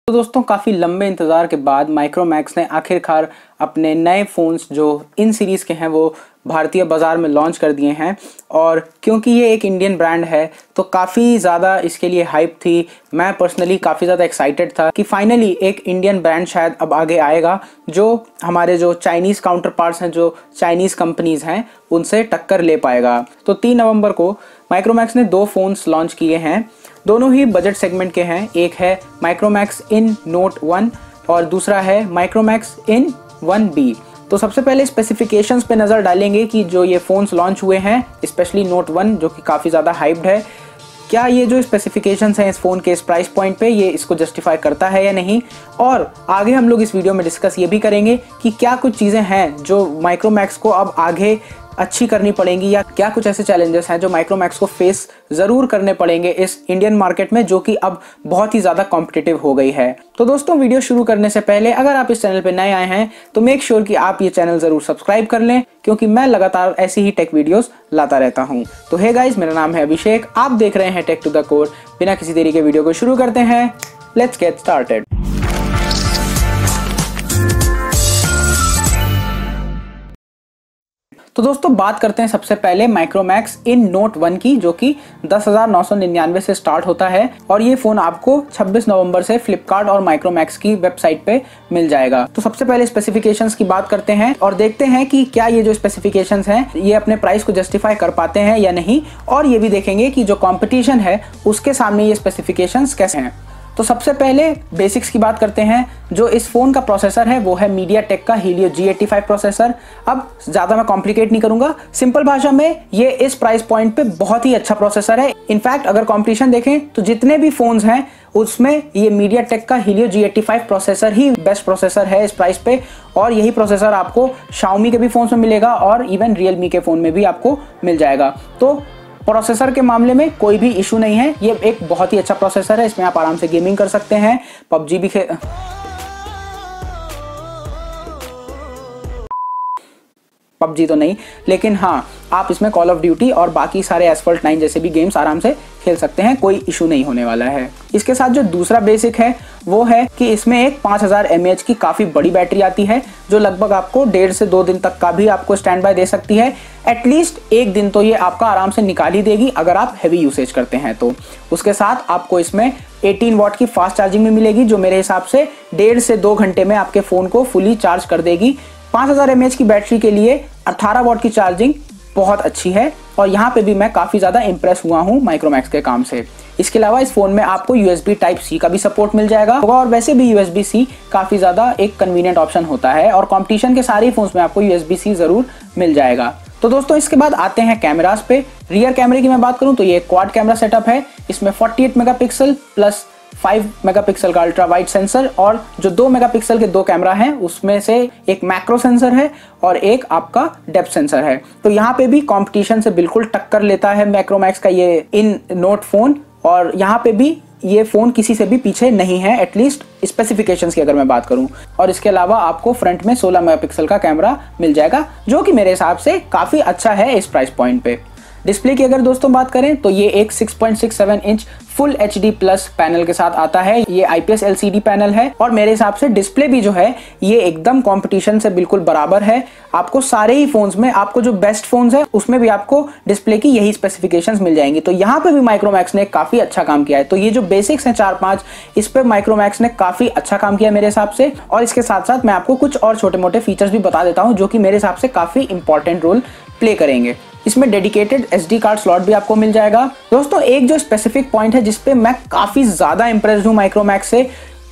तो दोस्तों काफ़ी लंबे इंतज़ार के बाद माइक्रोमैक्स ने आखिरकार अपने नए फ़ोन्स जो इन सीरीज़ के हैं वो भारतीय बाज़ार में लॉन्च कर दिए हैं। और क्योंकि ये एक इंडियन ब्रांड है तो काफ़ी ज़्यादा इसके लिए हाइप थी। मैं पर्सनली काफ़ी ज़्यादा एक्साइटेड था कि फाइनली एक इंडियन ब्रांड शायद अब आगे आएगा जो हमारे जो चाइनीज़ काउंटर पार्ट्स हैं, जो चाइनीज़ कंपनीज़ हैं, उनसे टक्कर ले पाएगा। तो 3 नवंबर को माइक्रोमैक्स ने 2 फ़ोन्स लॉन्च किए हैं। दोनों ही बजट सेगमेंट के हैं। एक है माइक्रोमैक्स इन नोट 1 और दूसरा है माइक्रोमैक्स इन 1B। तो सबसे पहले स्पेसिफिकेशंस पे नज़र डालेंगे कि जो ये फ़ोन्स लॉन्च हुए हैं, स्पेशली नोट 1 जो कि काफ़ी ज़्यादा हाइप्ड है, क्या ये जो स्पेसिफिकेशंस हैं इस फ़ोन के इस प्राइस पॉइंट पे ये इसको जस्टिफाई करता है या नहीं। और आगे हम लोग इस वीडियो में डिस्कस ये भी करेंगे कि क्या कुछ चीज़ें हैं जो माइक्रोमैक्स को अब आगे अच्छी करनी पड़ेंगी या क्या कुछ ऐसे चैलेंजेस हैं जो माइक्रोमैक्स को फेस ज़रूर करने पड़ेंगे इस इंडियन मार्केट में, जो कि अब बहुत ही ज़्यादा कॉम्पिटिटिव हो गई है। तो दोस्तों वीडियो शुरू करने से पहले अगर आप इस चैनल पर नए आए हैं तो मेक श्योर कि आप ये चैनल ज़रूर सब्सक्राइब कर लें, क्योंकि मैं लगातार ऐसी ही टेक वीडियोस लाता रहता हूँ। तो हे गाइस, मेरा नाम है अभिषेक, आप देख रहे हैं टेक टू द कोर। बिना किसी देरी के वीडियो को शुरू करते हैं। Let's get started. तो दोस्तों बात करते हैं सबसे पहले माइक्रोमैक्स इन नोट 1 की, जो कि 10,999 से स्टार्ट होता है और ये फ़ोन आपको 26 नवंबर से फ्लिपकार्ट और माइक्रोमैक्स की वेबसाइट पे मिल जाएगा। तो सबसे पहले स्पेसिफिकेशंस की बात करते हैं और देखते हैं कि क्या ये जो स्पेसिफिकेशंस हैं ये अपने प्राइस को जस्टिफाई कर पाते हैं या नहीं, और ये भी देखेंगे कि जो कॉम्पिटिशन है उसके सामने ये स्पेसिफिकेशंस कैसे हैं। तो सबसे पहले बेसिक्स की बात करते हैं। जो इस फ़ोन का प्रोसेसर है वो है मीडियाटेक का हीलियो G85 प्रोसेसर। अब ज़्यादा मैं कॉम्प्लिकेट नहीं करूँगा, सिंपल भाषा में ये इस प्राइस पॉइंट पे बहुत ही अच्छा प्रोसेसर है। इनफैक्ट अगर कॉम्पिटिशन देखें तो जितने भी फ़ोन्स हैं उसमें ये मीडियाटेक का हीलियो G85 प्रोसेसर ही बेस्ट प्रोसेसर है इस प्राइस पे। और यही प्रोसेसर आपको Xiaomi के भी फ़ोन्स में मिलेगा और इवन Realme के फ़ोन में भी आपको मिल जाएगा। तो प्रोसेसर के मामले में कोई भी इशू नहीं है, ये एक बहुत ही अच्छा प्रोसेसर है। इसमें आप आराम से गेमिंग कर सकते हैं, पबजी भी पबजी तो नहीं, लेकिन हाँ आप इसमें कॉल ऑफ ड्यूटी और बाकी सारे एसफॉल्ट 9 जैसे भी गेम्स आराम से खेल सकते हैं, कोई इशू नहीं होने वाला है। इसके साथ जो दूसरा बेसिक है वो है कि इसमें एक 5000 mAh की काफ़ी बड़ी बैटरी आती है, जो लगभग आपको 1.5 से 2 दिन तक का भी आपको स्टैंड बाय दे सकती है। एटलीस्ट एक दिन तो ये आपका आराम से निकाल ही देगी अगर आप हैवी यूसेज करते हैं तो। उसके साथ आपको इसमें 18 वाट की फास्ट चार्जिंग भी मिलेगी, जो मेरे हिसाब से 1.5 से 2 घंटे में आपके फ़ोन को फुली चार्ज कर देगी। 5000 mAh की बैटरी के लिए 18 वाट की चार्जिंग बहुत अच्छी है और यहाँ पे भी मैं काफ़ी ज़्यादा इंप्रेस हुआ हूँ माइक्रोमैक्स के काम से। इसके अलावा इस फ़ोन में आपको USB Type-C का भी सपोर्ट मिल जाएगा और वैसे भी USB-C काफ़ी ज़्यादा एक कन्वीनियंट ऑप्शन होता है और कंपटीशन के सारे फ़ोन्स में आपको USB-C ज़रूर मिल जाएगा। तो दोस्तों इसके बाद आते हैं कैमरास पे। रियर कैमरे की मैं बात करूँ तो ये क्वाड कैमरा सेटअप है। इसमें 48 मेगापिक्सल प्लस 5 मेगापिक्सल का अल्ट्रा वाइड सेंसर और जो 2 मेगापिक्सल के 2 कैमरा हैं उसमें से एक मैक्रो सेंसर है और एक आपका डेप्थ सेंसर है। तो यहाँ पे भी कंपटीशन से बिल्कुल टक्कर लेता है माइक्रोमैक्स का ये इन नोट फ़ोन, और यहाँ पे भी ये फ़ोन किसी से भी पीछे नहीं है, एटलीस्ट स्पेसिफिकेशंस की अगर मैं बात करूं। और इसके अलावा आपको फ्रंट में 16 मेगापिक्सल का कैमरा मिल जाएगा, जो कि मेरे हिसाब से काफ़ी अच्छा है इस प्राइस पॉइंट पे। डिस्प्ले की अगर दोस्तों बात करें तो ये एक 6.67 inch full HD plus panel के साथ आता है। ये IPS LCD पैनल है और मेरे हिसाब से डिस्प्ले भी जो है ये एकदम कंपटीशन से बिल्कुल बराबर है। आपको सारे ही फोन्स में, आपको जो बेस्ट फोन्स है उसमें भी आपको डिस्प्ले की यही स्पेसिफिकेशंस मिल जाएंगी। तो यहाँ पे भी माइक्रोमैक्स ने काफ़ी अच्छा काम किया है। तो ये जो बेसिक्स हैं 4-5, इस पर माइक्रोमैक्स ने काफ़ी अच्छा काम किया है मेरे हिसाब से। और इसके साथ साथ मैं आपको कुछ और छोटे मोटे फीचर्स भी बता देता हूँ जो कि मेरे हिसाब से काफ़ी इंपॉर्टेंट रोल प्ले करेंगे। इसमें डेडिकेटेड SD कार्ड स्लॉट भी आपको मिल जाएगा। दोस्तों एक जो स्पेसिफिक पॉइंट है जिसपे मैं काफ़ी ज़्यादा इंप्रेस्ड हूँ माइक्रोमैक्स से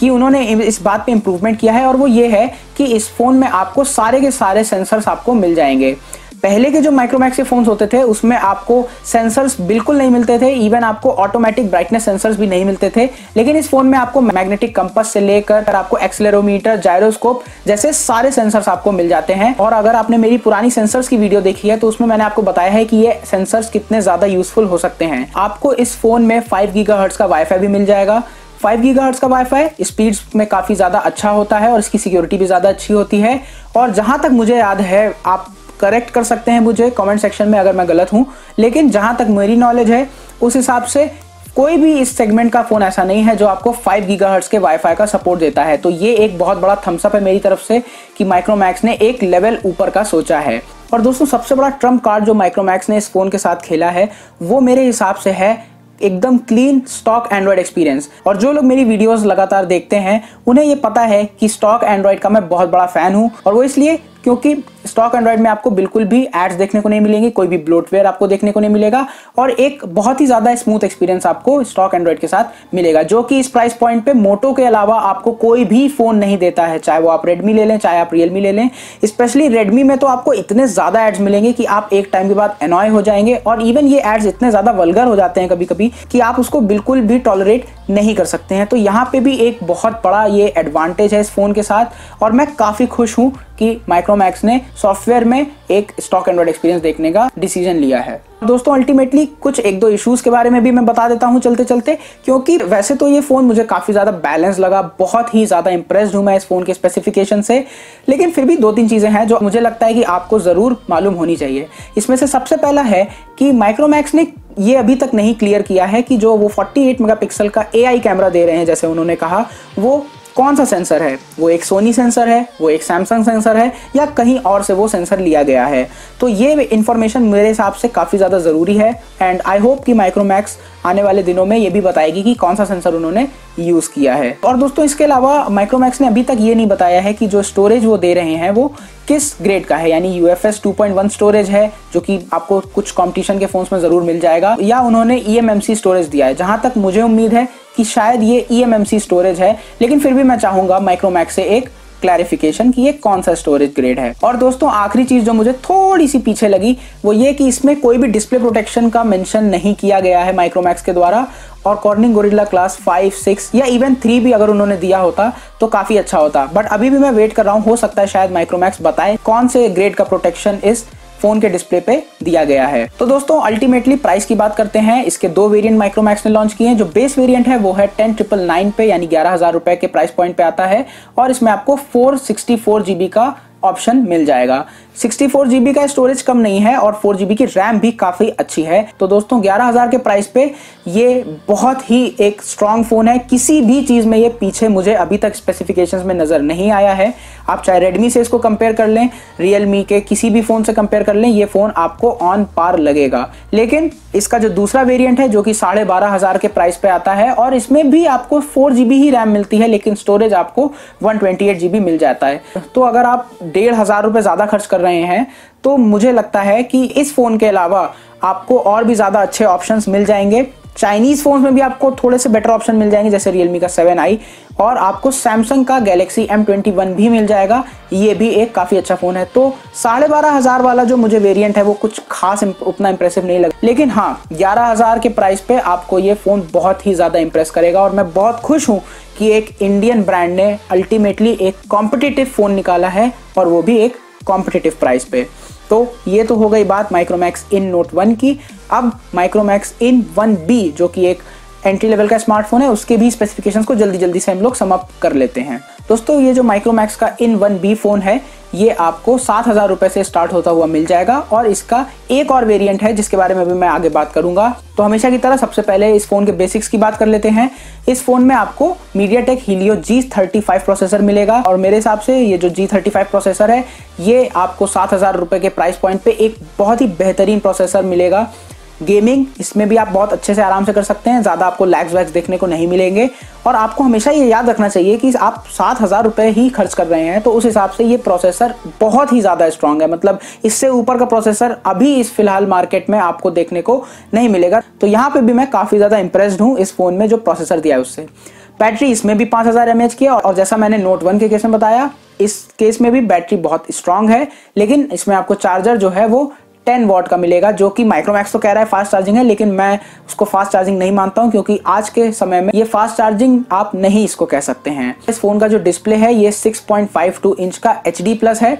कि उन्होंने इस बात पे इम्प्रूवमेंट किया है, और वो ये है कि इस फ़ोन में आपको सारे के सारे सेंसर्स आपको मिल जाएंगे। पहले के जो माइक्रोमैक्स के फ़ोन्स होते थे उसमें आपको सेंसर्स बिल्कुल नहीं मिलते थे, इवन आपको ऑटोमेटिक ब्राइटनेस सेंसर्स भी नहीं मिलते थे। लेकिन इस फ़ोन में आपको मैग्नेटिक कंपास से लेकर आपको एक्सेलेरोमीटर, जायरोस्कोप जैसे सारे सेंसर्स आपको मिल जाते हैं। और अगर आपने मेरी पुरानी सेंसर्स की वीडियो देखी है तो उसमें मैंने आपको बताया है कि ये सेंसर्स कितने ज़्यादा यूजफुल हो सकते हैं। आपको इस फ़ोन में 5 गीगाहर्ट्ज़ का वाईफाई भी मिल जाएगा। 5 गीगाहर्ट्ज़ का वाईफाई स्पीड्स में काफ़ी ज़्यादा अच्छा होता है और इसकी सिक्योरिटी भी ज़्यादा अच्छी होती है। और जहाँ तक मुझे याद है, आप करेक्ट कर सकते हैं मुझे कमेंट सेक्शन में अगर मैं गलत हूँ, लेकिन जहाँ तक मेरी नॉलेज है उस हिसाब से कोई भी इस सेगमेंट का फोन ऐसा नहीं है जो आपको 5 गीगाहर्ट्ज के वाईफाई का सपोर्ट देता है। तो ये एक बहुत बड़ा थम्स अप है मेरी तरफ से कि माइक्रोमैक्स ने एक लेवल ऊपर का सोचा है। और दोस्तों सबसे बड़ा ट्रम्प कार्ड जो माइक्रोमैक्स ने इस फोन के साथ खेला है वो मेरे हिसाब से है एकदम क्लीन स्टॉक एंड्रॉइड एक्सपीरियंस। और जो लोग मेरी वीडियोस लगातार देखते हैं उन्हें ये पता है कि स्टॉक एंड्रॉइड का मैं बहुत बड़ा फैन हूं, और वो इसलिए क्योंकि स्टॉक एंड्रॉइड में आपको बिल्कुल भी एड्स देखने को नहीं मिलेंगे, कोई भी ब्लोटवेयर आपको देखने को नहीं मिलेगा, और एक बहुत ही ज्यादा स्मूथ एक्सपीरियंस आपको स्टॉक एंड्रॉइड के साथ मिलेगा, जो कि इस प्राइस पॉइंट पे मोटो के अलावा आपको कोई भी फोन नहीं देता है। चाहे वो आप रेडमी ले लें, चाहे आप रियलमी ले लें। स्पेशली रेडमी में तो आपको इतने ज्यादा एड्स मिलेंगे कि आप एक टाइम के बाद एनॉय हो जाएंगे, और इवन ये एड्स इतने ज्यादा वल्गर हो जाते हैं कभी कभी कि आप उसको बिल्कुल भी टॉलरेट नहीं कर सकते हैं। तो यहाँ पे भी एक बहुत बड़ा ये एडवांटेज है इस फोन के साथ, और मैं काफी खुश हूँ कि माइक्रोमैक्स ने सॉफ्टवेयर में एक स्टॉक एंड्रॉइड एक्सपीरियंस देखने का डिसीजन लिया है। दोस्तों अल्टीमेटली कुछ एक दो इश्यूज के बारे में भी मैं बता देता हूं चलते चलते, क्योंकि वैसे तो ये फोन मुझे काफी ज्यादा बैलेंस लगा, बहुत ही ज्यादा इंप्रेस्ड हूं मैं इस फोन के स्पेसिफिकेशन से, लेकिन फिर भी 2-3 चीजें हैं जो मुझे लगता है कि आपको जरूर मालूम होनी चाहिए। इसमें से सबसे पहला है कि माइक्रोमैक्स ने ये अभी तक नहीं क्लियर किया है कि जो वो 48 मेगापिक्सल का AI कैमरा दे रहे हैं जैसे उन्होंने कहा, वो कौन सा सेंसर है, वो एक सोनी सेंसर है, वो एक सैमसंग सेंसर है, या कहीं और से वो सेंसर लिया गया है। तो ये इंफॉर्मेशन मेरे हिसाब से काफ़ी ज़्यादा ज़रूरी है, एंड आई होप कि माइक्रोमैक्स आने वाले दिनों में ये भी बताएगी कि कौन सा सेंसर उन्होंने यूज़ किया है। और दोस्तों इसके अलावा माइक्रोमैक्स ने अभी तक ये नहीं बताया है कि जो स्टोरेज वो दे रहे हैं वो किस ग्रेड का है, यानी UFS 2.1 स्टोरेज है जो कि आपको कुछ कॉम्पिटिशन के फोन्स में ज़रूर मिल जाएगा, या उन्होंने eMMC स्टोरेज दिया है। जहाँ तक मुझे उम्मीद है कि शायद ये eMMC स्टोरेज है, लेकिन फिर भी मैं चाहूँगा माइक्रोमैक्स से एक क्लैरिफिकेशन कि ये कौन सा स्टोरेज ग्रेड है। और दोस्तों आखिरी चीज जो मुझे थोड़ी सी पीछे लगी वो ये कि इसमें कोई भी डिस्प्ले प्रोटेक्शन का मेंशन नहीं किया गया है माइक्रोमैक्स के द्वारा, और कॉर्निंग गोरिल्ला क्लास 5, 6 या इवन 3 भी अगर उन्होंने दिया होता तो काफी अच्छा होता। बट अभी भी मैं वेट कर रहा हूँ, हो सकता है शायद माइक्रोमैक्स बताए कौन से ग्रेड का प्रोटेक्शन इस फोन के डिस्प्ले पे दिया गया है। तो दोस्तों अल्टीमेटली प्राइस की बात करते हैं। इसके 2 वेरिएंट माइक्रोमैक्स ने लॉन्च किए हैं। जो बेस वेरिएंट है वो है 10,999 पे, यानी 11,000 रुपए के प्राइस पॉइंट पे आता है, और इसमें आपको 464 GB का ऑप्शन मिल जाएगा। 64 GB का स्टोरेज कम नहीं है, और 4 GB की रैम भी काफी अच्छी है। तो दोस्तों 11,000 के प्राइस पे ये बहुत ही एक स्ट्रॉन्ग फोन है। किसी भी चीज में ये पीछे मुझे अभी तक स्पेसिफिकेशंस में नजर नहीं आया है। आप चाहे रेडमी से इसको कंपेयर कर लें, रियलमी के किसी भी फोन से कंपेयर कर लें, ये फोन आपको ऑन पार लगेगा। लेकिन इसका जो दूसरा वेरिएंट है जो कि 12,500 के प्राइस पे आता है, और इसमें भी आपको 4 GB ही रैम मिलती है, लेकिन स्टोरेज आपको 128 GB मिल जाता है। तो अगर आप 1,500 रुपए ज्यादा खर्च कर रहे हैं तो मुझे लगता है कि इस फोन के अलावा आपको और भी ज्यादा अच्छे ऑप्शंस मिल जाएंगे। चाइनीज फोन में भी आपको थोड़े से बेटर ऑप्शन मिल जाएंगे, जैसे रियलमी का 7i, और आपको सैमसंग का गैलेक्सी M21 भी मिल जाएगा। ये भी एक काफी अच्छा फोन है। तो 12,500 वाला जो मुझे वेरिएंट है वो कुछ खास उतना इंप्रेसिव नहीं लगा, लेकिन हाँ 11,000 के प्राइस पे आपको ये फोन बहुत ही ज्यादा इंप्रेस करेगा। और मैं बहुत खुश हूँ कि एक इंडियन ब्रांड ने अल्टीमेटली एक कॉम्पिटिटिव फोन निकाला है, और वो भी एक कॉम्पिटिटिव प्राइस पे। तो ये तो हो गई बात माइक्रोमैक्स इन नोट 1 की। अब माइक्रोमैक्स इन 1B जो कि एक एंट्री लेवल का स्मार्टफोन है, उसके भी स्पेसिफिकेशंस को जल्दी जल्दी से हम लोग समाप्त कर लेते हैं। दोस्तों ये जो माइक्रोमैक्स का इन 1B फोन है ये आपको 7,000 रुपए से स्टार्ट होता हुआ मिल जाएगा, और इसका एक और वेरिएंट है जिसके बारे में भी मैं आगे बात करूंगा। तो हमेशा की तरह सबसे पहले इस फोन के बेसिक्स की बात कर लेते हैं। इस फोन में आपको MediaTek Helio G35 प्रोसेसर मिलेगा, और मेरे हिसाब से ये जो G35 प्रोसेसर है ये आपको 7,000 रुपए के प्राइस पॉइंट पे एक बहुत ही बेहतरीन प्रोसेसर मिलेगा। गेमिंग इसमें भी आप बहुत अच्छे से आराम से कर सकते हैं, ज़्यादा आपको लैग्स वैग्स देखने को नहीं मिलेंगे। और आपको हमेशा ये याद रखना चाहिए कि आप 7,000 रुपये ही खर्च कर रहे हैं, तो उस हिसाब से ये प्रोसेसर बहुत ही ज़्यादा स्ट्रांग है। मतलब इससे ऊपर का प्रोसेसर अभी इस फिलहाल मार्केट में आपको देखने को नहीं मिलेगा। तो यहाँ पे भी मैं काफ़ी ज़्यादा इंप्रेस्ड हूँ इस फ़ोन में जो प्रोसेसर दिया है उससे। बैटरी इसमें भी 5000 mAh की है, और जैसा मैंने नोट 1 के केस में बताया, इस केस में भी बैटरी बहुत स्ट्रांग है, लेकिन इसमें आपको चार्जर जो है वो 10 वॉट का मिलेगा, जो कि माइक्रोमैक्स तो कह रहा है फास्ट चार्जिंग है, लेकिन मैं उसको फास्ट चार्जिंग नहीं मानता हूं, क्योंकि आज के समय में ये फास्ट चार्जिंग आप नहीं इसको कह सकते हैं। इस फोन का जो डिस्प्ले है ये 6.52 इंच का HD+ है।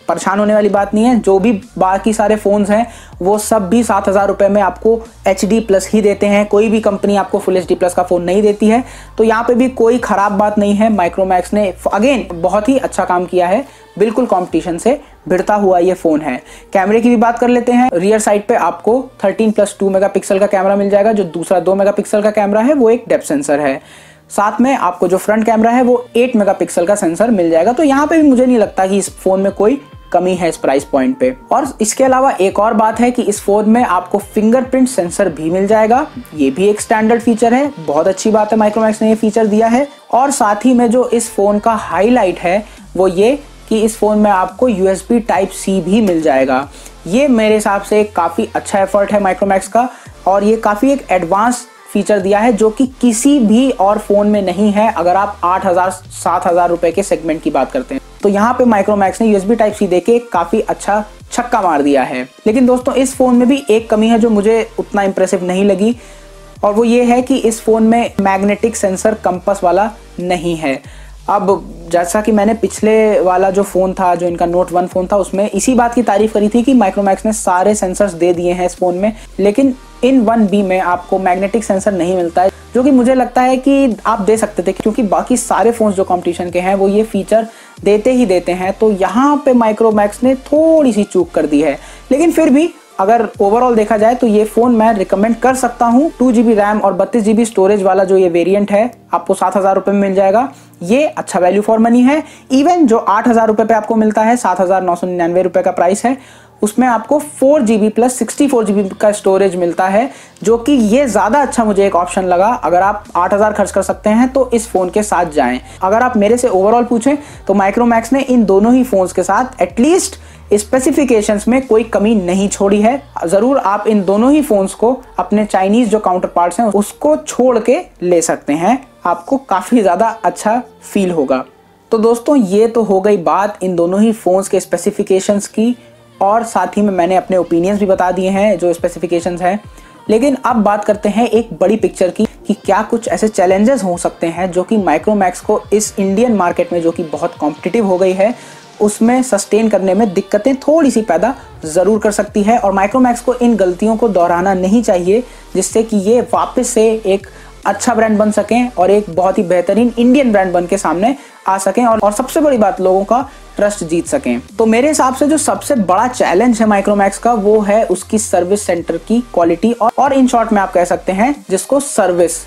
परेशान होने वाली बात नहीं है, जो भी बाकी सारे फोन्स हैं वो सब भी 7,000 रुपये में आपको HD+ ही देते हैं। कोई भी कंपनी आपको फुल HD+ का फ़ोन नहीं देती है, तो यहाँ पे भी कोई ख़राब बात नहीं है। माइक्रोमैक्स ने अगेन बहुत ही अच्छा काम किया है बिल्कुल कंपटीशन से भिड़ता हुआ ये फ़ोन है। कैमरे की भी बात कर लेते हैं। रियर साइड पे आपको 13+2 मेगापिक्सल का कैमरा मिल जाएगा। जो दूसरा 2 मेगापिक्सल का कैमरा है वो एक डेप्थ सेंसर है। साथ में आपको जो फ्रंट कैमरा है वो 8 मेगापिक्सल का सेंसर मिल जाएगा। तो यहाँ पे भी मुझे नहीं लगता कि इस फ़ोन में कोई कमी है इस प्राइस पॉइंट पे। और इसके अलावा एक और बात है कि इस फोन में आपको फिंगरप्रिंट सेंसर भी मिल जाएगा। ये भी एक स्टैंडर्ड फीचर है, बहुत अच्छी बात है माइक्रोमैक्स ने ये फीचर दिया है। और साथ ही में जो इस फोन का हाईलाइट है वो ये कि इस फोन में आपको USB Type-C भी मिल जाएगा। ये मेरे हिसाब से काफ़ी अच्छा एफर्ट है माइक्रोमैक्स का, और ये काफ़ी एक एडवांस फीचर दिया है जो कि किसी भी और फ़ोन में नहीं है। अगर आप 8,000-7,000 रुपए के सेगमेंट की बात करते हैं तो यहाँ पे माइक्रोमैक्स ने USB Type-C देके काफ़ी अच्छा छक्का मार दिया है। लेकिन दोस्तों इस फ़ोन में भी एक कमी है जो मुझे उतना इंप्रेसिव नहीं लगी, और वो ये है कि इस फ़ोन में मैग्नेटिक सेंसर कंपास वाला नहीं है। अब जैसा कि मैंने पिछले वाला जो फ़ोन था, जो इनका Note 1 फ़ोन था, उसमें इसी बात की तारीफ़ करी थी कि माइक्रोमैक्स ने सारे सेंसर्स दे दिए हैं इस फ़ोन में, लेकिन इन 1B में आपको मैग्नेटिक सेंसर नहीं मिलता है, जो कि मुझे लगता है कि आप दे सकते थे, क्योंकि बाकी सारे फ़ोन्स जो कंपटीशन के हैं वो ये फीचर देते ही देते हैं। तो यहाँ पे माइक्रोमैक्स ने थोड़ी सी चूक कर दी है। लेकिन फिर भी अगर ओवरऑल देखा जाए तो ये फ़ोन मैं रिकमेंड कर सकता हूँ। 2GB रैम और 32GB स्टोरेज वाला जो ये वेरिएंट है आपको 7,000 रुपये में मिल जाएगा। ये अच्छा वैल्यू फॉर मनी है। इवन जो 8,000 रुपये पे आपको मिलता है, 7,999 रुपये का प्राइस है, उसमें आपको 4GB प्लस 64GB का स्टोरेज मिलता है, जो कि ये ज़्यादा अच्छा मुझे एक ऑप्शन लगा। अगर आप 8,000 खर्च कर सकते हैं तो इस फ़ोन के साथ जाएं। अगर आप मेरे से ओवरऑल पूछें तो माइक्रोमैक्स ने इन दोनों ही फ़ोन्स के साथ एटलीस्ट स्पेसिफिकेशंस में कोई कमी नहीं छोड़ी है। ज़रूर आप इन दोनों ही फ़ोन्स को अपने चाइनीज़ जो काउंटर पार्ट्स हैं उसको छोड़ के ले सकते हैं, आपको काफ़ी ज़्यादा अच्छा फील होगा। तो दोस्तों ये तो हो गई बात इन दोनों ही फ़ोन्स के स्पेसिफिकेशंस की, और साथ ही में मैंने अपने ओपिनियंस भी बता दिए हैं जो स्पेसिफिकेशंस हैं। लेकिन अब बात करते हैं एक बड़ी पिक्चर की, कि क्या कुछ ऐसे चैलेंजेस हो सकते हैं जो कि माइक्रोमैक्स को इस इंडियन मार्केट में, जो कि बहुत कॉम्पिटिटिव हो गई है, उसमें सस्टेन करने में दिक्कतें थोड़ी सी पैदा ज़रूर कर सकती है। और माइक्रोमैक्स को इन गलतियों को दोहराना नहीं चाहिए, जिससे कि ये वापस से एक अच्छा ब्रांड बन सकें और एक बहुत ही बेहतरीन इंडियन ब्रांड बन के सामने आ सकें, और सबसे बड़ी बात, लोगों का ट्रस्ट जीत सकें। तो मेरे हिसाब से जो सबसे बड़ा चैलेंज है माइक्रोमैक्स का वो है उसकी सर्विस सेंटर की क्वालिटी, और इन शॉर्ट में आप कह सकते हैं जिसको सर्विस।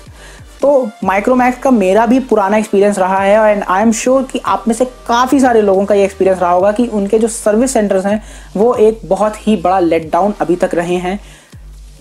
तो माइक्रोमैक्स का मेरा भी पुराना एक्सपीरियंस रहा है, एंड आई एम श्योर कि आप में से काफ़ी सारे लोगों का ये एक्सपीरियंस रहा होगा कि उनके जो सर्विस सेंटर्स हैं वो एक बहुत ही बड़ा लेट डाउन अभी तक रहे हैं।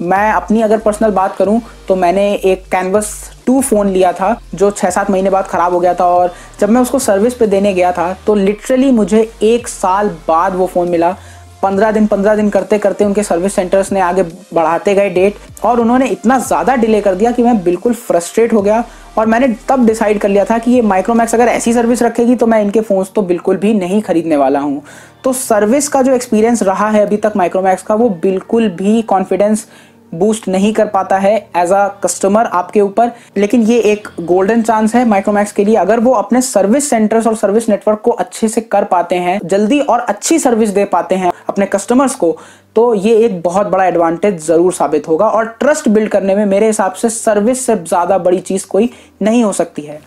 मैं अपनी अगर पर्सनल बात करूं तो मैंने एक कैनवस 2 फ़ोन लिया था जो 6-7 महीने बाद ख़राब हो गया था, और जब मैं उसको सर्विस पे देने गया था तो लिटरली मुझे 1 साल बाद वो फ़ोन मिला। 15 दिन करते करते उनके सर्विस सेंटर्स ने आगे बढ़ाते गए डेट, और उन्होंने इतना ज़्यादा डिले कर दिया कि मैं बिल्कुल फ्रस्ट्रेट हो गया। और मैंने तब डिसाइड कर लिया था कि ये माइक्रोमैक्स अगर ऐसी सर्विस रखेगी तो मैं इनके फ़ोन्स तो बिल्कुल भी नहीं खरीदने वाला हूँ। तो सर्विस का जो एक्सपीरियंस रहा है अभी तक माइक्रोमैक्स का, वो बिल्कुल भी कॉन्फिडेंस बूस्ट नहीं कर पाता है एज अ कस्टमर आपके ऊपर। लेकिन ये एक गोल्डन चांस है माइक्रोमैक्स के लिए, अगर वो अपने सर्विस सेंटर्स और सर्विस नेटवर्क को अच्छे से कर पाते हैं, जल्दी और अच्छी सर्विस दे पाते हैं अपने कस्टमर्स को, तो ये एक बहुत बड़ा एडवांटेज ज़रूर साबित होगा। और ट्रस्ट बिल्ड करने में मेरे हिसाब से सर्विस से ज़्यादा बड़ी चीज़ कोई नहीं हो सकती है।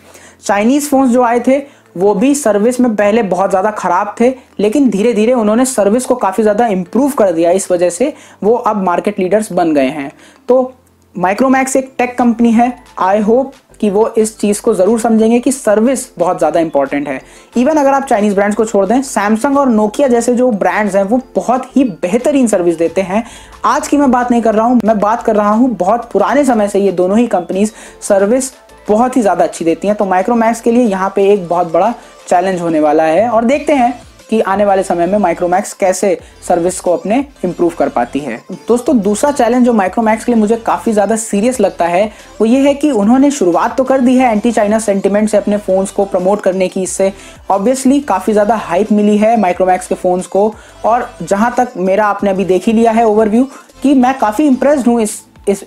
चाइनीज़ फ़ोन्स जो आए थे वो भी सर्विस में पहले बहुत ज़्यादा ख़राब थे, लेकिन धीरे धीरे उन्होंने सर्विस को काफ़ी ज़्यादा इम्प्रूव कर दिया। इस वजह से वो अब मार्केट लीडर्स बन गए हैं। तो माइक्रोमैक्स एक टेक कंपनी है, आई होप कि वो इस चीज़ को ज़रूर समझेंगे कि सर्विस बहुत ज़्यादा इंपॉर्टेंट है। इवन अगर आप चाइनीज़ ब्रांड्स को छोड़ दें, सैमसंग और नोकिया जैसे जो ब्रांड्स हैं वो बहुत ही बेहतरीन सर्विस देते हैं। आज की मैं बात नहीं कर रहा हूँ, मैं बात कर रहा हूँ बहुत पुराने समय से ये दोनों ही कंपनीज सर्विस बहुत ही ज़्यादा अच्छी देती हैं। तो माइक्रोमैक्स के लिए यहाँ पे एक बहुत बड़ा चैलेंज होने वाला है, और देखते हैं कि आने वाले समय में माइक्रोमैक्स कैसे सर्विस को अपने इम्प्रूव कर पाती है। दोस्तों दूसरा चैलेंज जो माइक्रोमैक्स के लिए मुझे काफ़ी ज़्यादा सीरियस लगता है वो ये है कि उन्होंने शुरुआत तो कर दी है एंटी चाइना सेंटिमेंट से अपने फ़ोन्स को प्रमोट करने की। इससे ऑब्वियसली काफ़ी ज़्यादा हाइप मिली है माइक्रोमैक्स के फ़ोन्स को, और जहाँ तक मेरा आपने अभी देख ही लिया है ओवरव्यू कि मैं काफ़ी इम्प्रेस्ड हूँ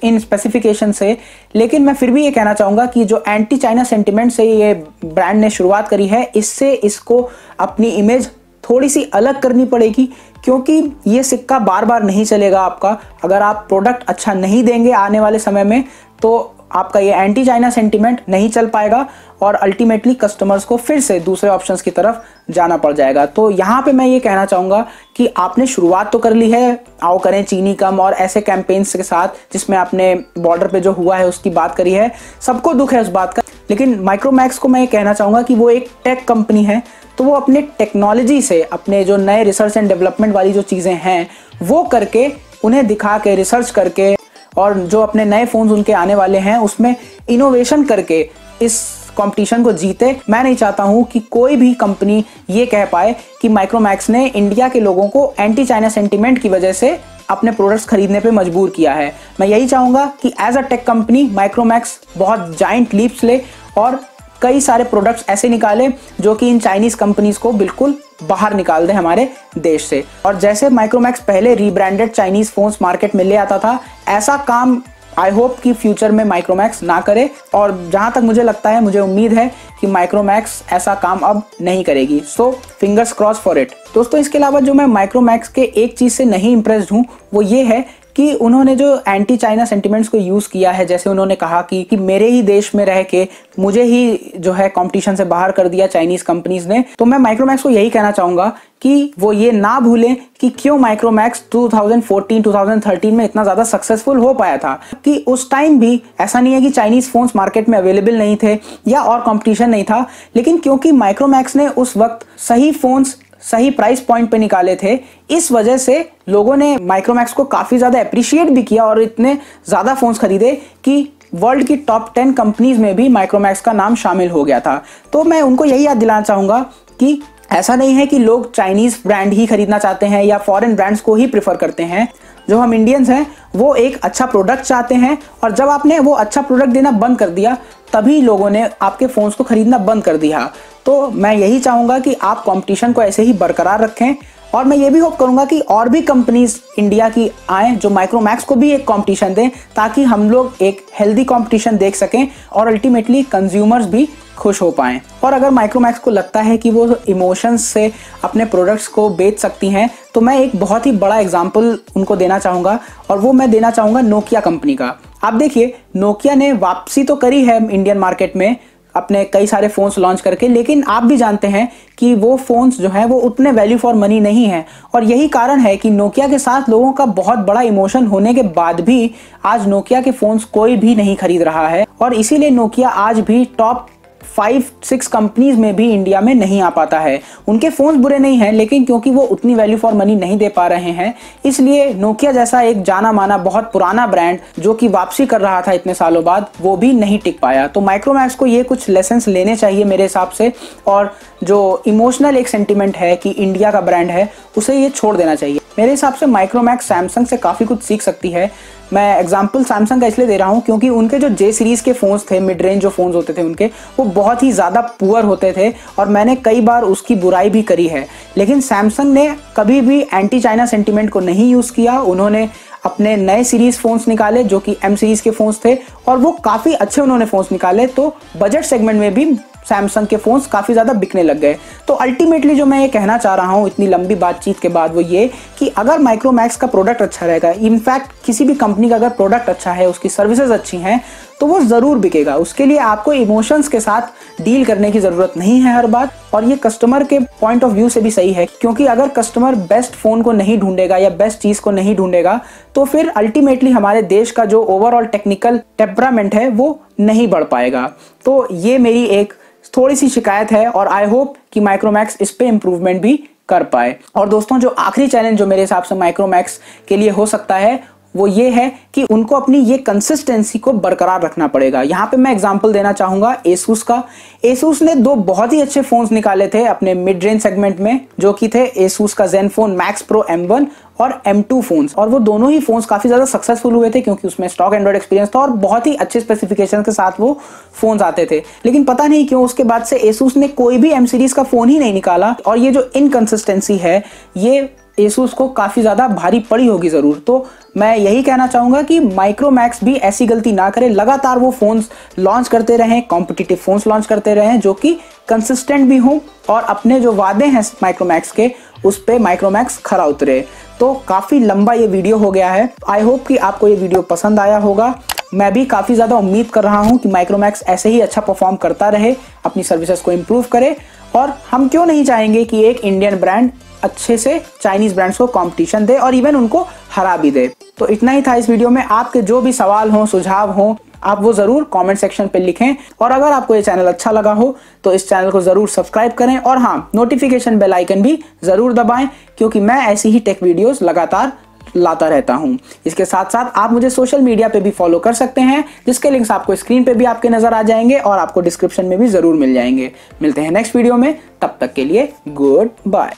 इन स्पेसिफिकेशन से। लेकिन मैं फिर भी ये कहना चाहूँगा कि जो एंटी चाइना सेंटिमेंट से ये ब्रांड ने शुरुआत करी है, इससे इसको अपनी इमेज थोड़ी सी अलग करनी पड़ेगी, क्योंकि ये सिक्का बार बार नहीं चलेगा आपका। अगर आप प्रोडक्ट अच्छा नहीं देंगे आने वाले समय में तो आपका ये एंटी चाइना सेंटिमेंट नहीं चल पाएगा और अल्टीमेटली कस्टमर्स को फिर से दूसरे ऑप्शंस की तरफ जाना पड़ जाएगा। तो यहाँ पे मैं ये कहना चाहूँगा कि आपने शुरुआत तो कर ली है, आओ करें चीनी कम और ऐसे कैंपेन्स के साथ, जिसमें आपने बॉर्डर पे जो हुआ है उसकी बात करी है, सबको दुख है उस बात का। लेकिन माइक्रोमैक्स को मैं ये कहना चाहूँगा कि वो एक टेक कंपनी है, तो वो अपने टेक्नोलॉजी से, अपने जो नए रिसर्च एंड डेवलपमेंट वाली जो चीज़ें हैं वो करके, उन्हें दिखा के, रिसर्च करके, और जो अपने नए फोन्स उनके आने वाले हैं उसमें इनोवेशन करके इस कंपटीशन को जीते। मैं नहीं चाहता हूं कि कोई भी कंपनी ये कह पाए कि माइक्रोमैक्स ने इंडिया के लोगों को एंटी चाइना सेंटिमेंट की वजह से अपने प्रोडक्ट्स खरीदने पे मजबूर किया है। मैं यही चाहूँगा कि as a tech company Micromax बहुत जाइंट लीप्स ले और कई सारे प्रोडक्ट्स ऐसे निकाले जो कि इन चाइनीज कंपनीज को बिल्कुल बाहर निकाल दे हमारे देश से। और जैसे माइक्रोमैक्स पहले रीब्रांडेड चाइनीज फोन्स मार्केट में ले आता था, ऐसा काम आई होप कि फ्यूचर में माइक्रोमैक्स ना करे। और जहां तक मुझे लगता है, मुझे उम्मीद है कि माइक्रोमैक्स ऐसा काम अब नहीं करेगी। So fingers cross for it. दोस्तों, इसके अलावा जो मैं माइक्रोमैक्स के एक चीज़ से नहीं इम्प्रेस्ड हूँ वो ये है कि उन्होंने जो एंटी चाइना सेंटिमेंट्स को यूज़ किया है, जैसे उन्होंने कहा कि मेरे ही देश में रह के मुझे ही जो है कंपटीशन से बाहर कर दिया चाइनीज कंपनीज ने। तो मैं माइक्रोमैक्स को यही कहना चाहूँगा कि वो ये ना भूलें कि क्यों माइक्रोमैक्स 2014-2013 में इतना ज़्यादा सक्सेसफुल हो पाया था। कि उस टाइम भी ऐसा नहीं है कि चाइनीज़ फ़ोन्स मार्केट में अवेलेबल नहीं थे या और कंपटीशन नहीं था, लेकिन क्योंकि माइक्रोमैक्स ने उस वक्त सही फ़ोन्स सही प्राइस पॉइंट पे निकाले थे, इस वजह से लोगों ने माइक्रोमैक्स को काफ़ी ज़्यादा अप्रिशिएट भी किया और इतने ज़्यादा फ़ोन्स खरीदे कि वर्ल्ड की टॉप 10 कंपनीज में भी माइक्रोमैक्स का नाम शामिल हो गया था। तो मैं उनको यही याद दिलाना चाहूँगा कि ऐसा नहीं है कि लोग चाइनीज़ ब्रांड ही खरीदना चाहते हैं या फॉरेन ब्रांड्स को ही प्रेफर करते हैं। जो हम इंडियंस हैं वो एक अच्छा प्रोडक्ट चाहते हैं, और जब आपने वो अच्छा प्रोडक्ट देना बंद कर दिया तभी लोगों ने आपके फ़ोन्स को खरीदना बंद कर दिया। तो मैं यही चाहूँगा कि आप कंपटीशन को ऐसे ही बरकरार रखें, और मैं ये भी होप करूँगा कि और भी कंपनीज इंडिया की आएँ जो माइक्रोमैक्स को भी एक कंपटीशन दें, ताकि हम लोग एक हेल्दी कंपटीशन देख सकें और अल्टीमेटली कंज्यूमर्स भी खुश हो पाएं। और अगर माइक्रोमैक्स को लगता है कि वो इमोशंस से अपने प्रोडक्ट्स को बेच सकती हैं, तो मैं एक बहुत ही बड़ा एग्जांपल उनको देना चाहूँगा, और वो मैं देना चाहूँगा नोकिया कंपनी का। आप देखिए, नोकिया ने वापसी तो करी है इंडियन मार्केट में अपने कई सारे फ़ोन्स लॉन्च करके, लेकिन आप भी जानते हैं कि वो फ़ोन्स जो हैं वो उतने वैल्यू फॉर मनी नहीं है। और यही कारण है कि नोकिया के साथ लोगों का बहुत बड़ा इमोशन होने के बाद भी आज नोकिया के फ़ोन्स कोई भी नहीं खरीद रहा है, और इसीलिए नोकिया आज भी टॉप 5-6 कंपनीज में भी इंडिया में नहीं आ पाता है। उनके फ़ोन्स बुरे नहीं हैं, लेकिन क्योंकि वो उतनी वैल्यू फॉर मनी नहीं दे पा रहे हैं, इसलिए नोकिया जैसा एक जाना माना बहुत पुराना ब्रांड जो कि वापसी कर रहा था इतने सालों बाद, वो भी नहीं टिक पाया। तो माइक्रोमैक्स को ये कुछ लेसन्स लेने चाहिए मेरे हिसाब से, और जो इमोशनल एक सेंटिमेंट है कि इंडिया का ब्रांड है, उसे ये छोड़ देना चाहिए। मेरे हिसाब से माइक्रोमैक्स सैमसंग से काफ़ी कुछ सीख सकती है। मैं एग्जांपल सैमसंग का इसलिए दे रहा हूँ क्योंकि उनके जो जे सीरीज़ के फ़ोन्स थे, मिड रेंज जो फ़ोन्स होते थे उनके, वो बहुत ही ज़्यादा पुअर होते थे, और मैंने कई बार उसकी बुराई भी करी है। लेकिन सैमसंग ने कभी भी एंटी चाइना सेंटिमेंट को नहीं यूज़ किया। उन्होंने अपने नए सीरीज़ फ़ोन्स निकाले जो कि एम सीरीज़ के फ़ोन्स थे, और वो काफ़ी अच्छे उन्होंने फ़ोन्स निकाले। तो बजट सेगमेंट में भी सैमसंग के फ़ोन्स काफ़ी ज़्यादा बिकने लग गए। तो अल्टीमेटली जो मैं ये कहना चाह रहा हूँ इतनी लंबी बातचीत के बाद, वो ये कि अगर माइक्रोमैक्स का प्रोडक्ट अच्छा रहेगा, इनफैक्ट किसी भी कंपनी का अगर प्रोडक्ट अच्छा है, उसकी सर्विसेज अच्छी हैं, तो वो ज़रूर बिकेगा। उसके लिए आपको इमोशंस के साथ डील करने की ज़रूरत नहीं है हर बात। और ये कस्टमर के पॉइंट ऑफ व्यू से भी सही है, क्योंकि अगर कस्टमर बेस्ट फ़ोन को नहीं ढूंढेगा या बेस्ट चीज़ को नहीं ढूंढेगा, तो फिर अल्टीमेटली हमारे देश का जो ओवरऑल टेक्निकल टेम्परामेंट है वो नहीं बढ़ पाएगा। तो ये मेरी एक थोड़ी सी शिकायत है, और आई होप कि माइक्रोमैक्स इस पे इम्प्रूवमेंट भी कर पाए। और दोस्तों, जो आखिरी चैलेंज जो मेरे हिसाब से माइक्रोमैक्स के लिए हो सकता है वो ये है कि उनको अपनी ये कंसिस्टेंसी को बरकरार रखना पड़ेगा। यहाँ पे मैं एग्जांपल देना चाहूँगा एसूस का। एसूस ने 2 बहुत ही अच्छे फ़ोन्स निकाले थे अपने मिड रेंज सेगमेंट में, जो कि थे एसूस का ज़ेनफोन मैक्स प्रो M1 और M2 फ़ोन्स। और वो दोनों ही फ़ोन्स काफ़ी ज़्यादा सक्सेसफुल हुए थे क्योंकि उसमें स्टॉक एंड्रॉइड एक्सपीरियंस था और बहुत ही अच्छे स्पेसिफिकेशन के साथ वो फ़ोन्स आते थे। लेकिन पता नहीं क्यों उसके बाद से एसूस ने कोई भी M सीरीज़ का फ़ोन ही नहीं निकाला, और ये जो इनकंसिस्टेंसी है ये एसूस को काफ़ी ज़्यादा भारी पड़ी होगी ज़रूर। तो मैं यही कहना चाहूँगा कि माइक्रोमैक्स भी ऐसी गलती ना करे, लगातार वो फ़ोन्स लॉन्च करते रहें, कॉम्पिटिटिव फ़ोन्स लॉन्च करते रहें जो कि कंसिस्टेंट भी हों, और अपने जो वादे हैं माइक्रोमैक्स के उस पर माइक्रोमैक्स खरा उतरे। तो काफ़ी लंबा ये वीडियो हो गया है। आई होप कि आपको ये वीडियो पसंद आया होगा। मैं भी काफ़ी ज़्यादा उम्मीद कर रहा हूँ कि माइक्रोमैक्स ऐसे ही अच्छा परफॉर्म करता रहे, अपनी सर्विसेज को इम्प्रूव करे, और हम क्यों नहीं चाहेंगे कि एक इंडियन ब्रांड अच्छे से चाइनीज़ ब्रांड्स को कंपटीशन दे और इवन उनको हरा भी दे। तो इतना ही था इस वीडियो में। आपके जो भी सवाल हों, सुझाव हों, आप वो ज़रूर कमेंट सेक्शन पे लिखें। और अगर आपको ये चैनल अच्छा लगा हो तो इस चैनल को ज़रूर सब्सक्राइब करें, और हाँ, नोटिफिकेशन बेल आइकन भी ज़रूर दबाएं, क्योंकि मैं ऐसी ही टेक वीडियोस लगातार लाता रहता हूं। इसके साथ साथ आप मुझे सोशल मीडिया पे भी फॉलो कर सकते हैं, जिसके लिंक्स आपको स्क्रीन पे भी आपके नजर आ जाएंगे और आपको डिस्क्रिप्शन में भी ज़रूर मिल जाएंगे। मिलते हैं नेक्स्ट वीडियो में, तब तक के लिए गुड बाय।